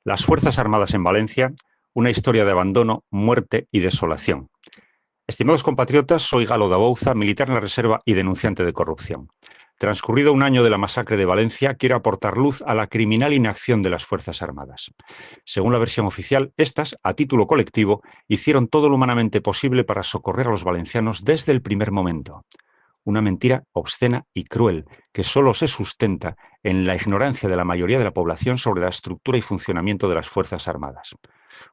Las Fuerzas Armadas en Valencia, una historia de abandono, muerte y desolación. Estimados compatriotas, soy Galo de Abouza, militar en la Reserva y denunciante de corrupción. Transcurrido un año de la masacre de Valencia, quiero aportar luz a la criminal inacción de las Fuerzas Armadas. Según la versión oficial, estas, a título colectivo, hicieron todo lo humanamente posible para socorrer a los valencianos desde el primer momento. Una mentira obscena y cruel que solo se sustenta en la ignorancia de la mayoría de la población sobre la estructura y funcionamiento de las Fuerzas Armadas.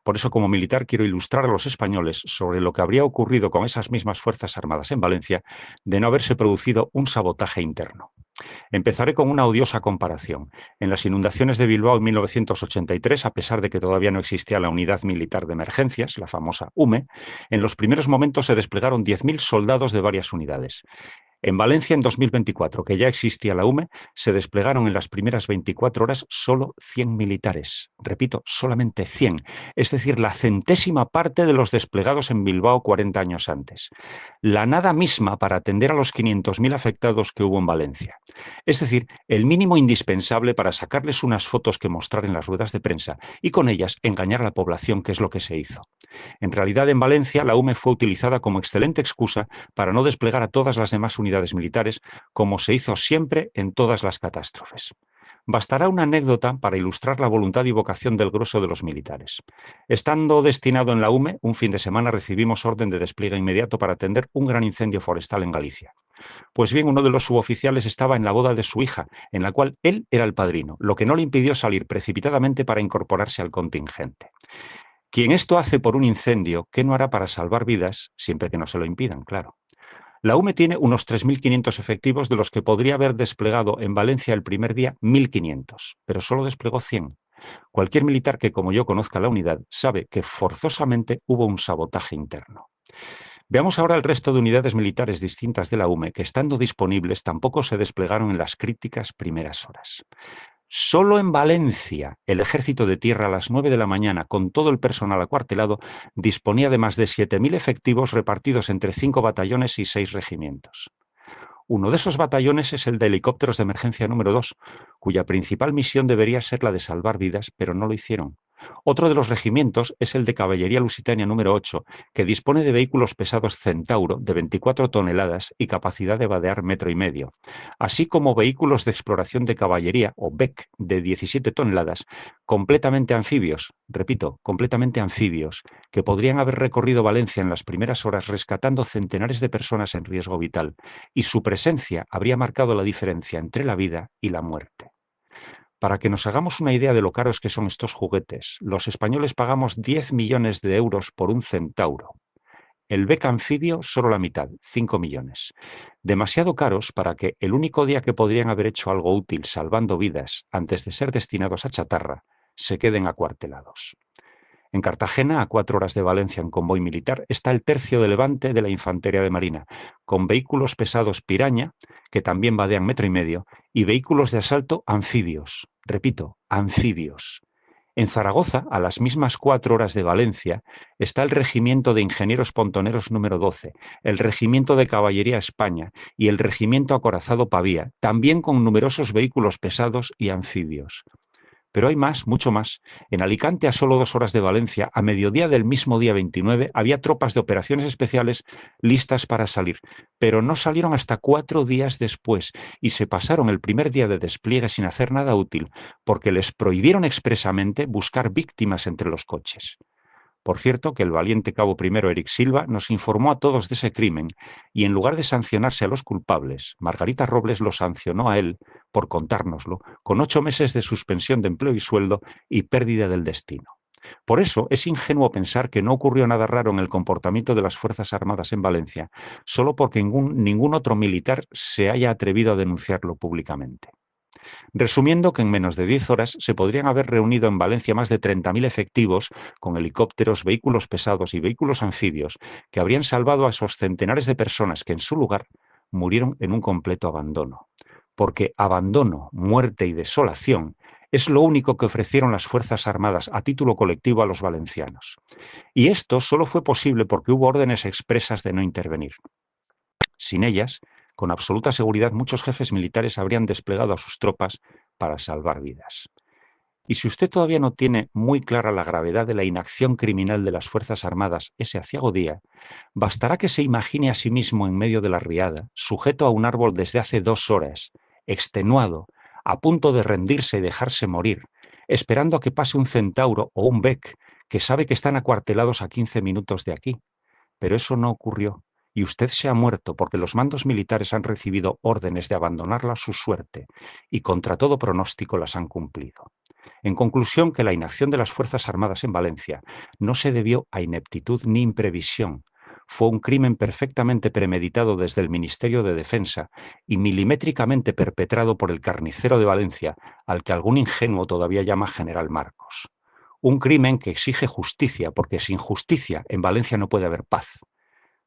Por eso, como militar, quiero ilustrar a los españoles sobre lo que habría ocurrido con esas mismas Fuerzas Armadas en Valencia de no haberse producido un sabotaje interno. Empezaré con una odiosa comparación. En las inundaciones de Bilbao en 1983, a pesar de que todavía no existía la Unidad Militar de Emergencias, la famosa UME, en los primeros momentos se desplegaron 10.000 soldados de varias unidades. En Valencia, en 2024, que ya existía la UME, se desplegaron en las primeras 24 horas solo 100 militares. Repito, solamente 100, es decir, la centésima parte de los desplegados en Bilbao 40 años antes. La nada misma para atender a los 500.000 afectados que hubo en Valencia. Es decir, el mínimo indispensable para sacarles unas fotos que mostrar en las ruedas de prensa y con ellas engañar a la población, que es lo que se hizo. En realidad, en Valencia, la UME fue utilizada como excelente excusa para no desplegar a todas las demás unidades militares, como se hizo siempre en todas las catástrofes. Bastará una anécdota para ilustrar la voluntad y vocación del grueso de los militares. Estando destinado en la UME, un fin de semana recibimos orden de despliegue inmediato para atender un gran incendio forestal en Galicia. Pues bien, uno de los suboficiales estaba en la boda de su hija, en la cual él era el padrino, lo que no le impidió salir precipitadamente para incorporarse al contingente. Quien esto hace por un incendio, ¿qué no hará para salvar vidas, siempre que no se lo impidan, claro? La UME tiene unos 3.500 efectivos, de los que podría haber desplegado en Valencia el primer día 1.500, pero solo desplegó 100. Cualquier militar que, como yo, conozca la unidad sabe que forzosamente hubo un sabotaje interno. Veamos ahora el resto de unidades militares distintas de la UME que, estando disponibles, tampoco se desplegaron en las críticas primeras horas. Solo en Valencia, el Ejército de Tierra a las 9 de la mañana, con todo el personal acuartelado, disponía de más de 7.000 efectivos repartidos entre 5 batallones y 6 regimientos. Uno de esos batallones es el de helicópteros de emergencia número 2, cuya principal misión debería ser la de salvar vidas, pero no lo hicieron. Otro de los regimientos es el de Caballería Lusitania número 8, que dispone de vehículos pesados Centauro de 24 toneladas y capacidad de vadear 1,5 metros, así como vehículos de exploración de caballería, o BEC, de 17 toneladas, completamente anfibios, repito, completamente anfibios, que podrían haber recorrido Valencia en las primeras horas rescatando centenares de personas en riesgo vital, y su presencia habría marcado la diferencia entre la vida y la muerte. Para que nos hagamos una idea de lo caros que son estos juguetes, los españoles pagamos 10 millones de euros por un Centauro. El BEC anfibio solo la mitad, 5 millones. Demasiado caros para que el único día que podrían haber hecho algo útil salvando vidas antes de ser destinados a chatarra, se queden acuartelados. En Cartagena, a 4 horas de Valencia en convoy militar, está el tercio de Levante de la Infantería de Marina, con vehículos pesados Piraña, que también vadean 1,5 metros, y vehículos de asalto anfibios. Repito, anfibios. En Zaragoza, a las mismas 4 horas de Valencia, está el Regimiento de Ingenieros Pontoneros número 12, el Regimiento de Caballería España y el Regimiento Acorazado Pavía, también con numerosos vehículos pesados y anfibios. Pero hay más, mucho más. En Alicante, a solo 2 horas de Valencia, a mediodía del mismo día 29, había tropas de operaciones especiales listas para salir, pero no salieron hasta 4 días después y se pasaron el primer día de despliegue sin hacer nada útil, porque les prohibieron expresamente buscar víctimas entre los coches. Por cierto, que el valiente cabo primero Eric Silva nos informó a todos de ese crimen y, en lugar de sancionarse a los culpables, Margarita Robles lo sancionó a él, por contárnoslo, con 8 meses de suspensión de empleo y sueldo y pérdida del destino. Por eso es ingenuo pensar que no ocurrió nada raro en el comportamiento de las Fuerzas Armadas en Valencia, solo porque ningún otro militar se haya atrevido a denunciarlo públicamente. Resumiendo, que en menos de 10 horas se podrían haber reunido en Valencia más de 30.000 efectivos, con helicópteros, vehículos pesados y vehículos anfibios, que habrían salvado a esos centenares de personas que, en su lugar, murieron en un completo abandono. Porque abandono, muerte y desolación es lo único que ofrecieron las Fuerzas Armadas a título colectivo a los valencianos. Y esto solo fue posible porque hubo órdenes expresas de no intervenir. Sin ellas, con absoluta seguridad, muchos jefes militares habrían desplegado a sus tropas para salvar vidas. Y si usted todavía no tiene muy clara la gravedad de la inacción criminal de las Fuerzas Armadas ese aciago día, bastará que se imagine a sí mismo en medio de la riada, sujeto a un árbol desde hace 2 horas, extenuado, a punto de rendirse y dejarse morir, esperando a que pase un centauro o un Beck, que sabe que están acuartelados a 15 minutos de aquí. Pero eso no ocurrió, y usted se ha muerto porque los mandos militares han recibido órdenes de abandonarla a su suerte, y contra todo pronóstico las han cumplido. En conclusión, que la inacción de las Fuerzas Armadas en Valencia no se debió a ineptitud ni imprevisión. Fue un crimen perfectamente premeditado desde el Ministerio de Defensa y milimétricamente perpetrado por el carnicero de Valencia, al que algún ingenuo todavía llama General Marcos. Un crimen que exige justicia, porque sin justicia en Valencia no puede haber paz.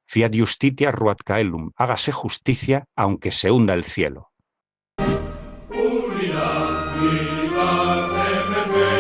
Fiat justitia ruat caelum, hágase justicia aunque se hunda el cielo. Unidad militar, MF.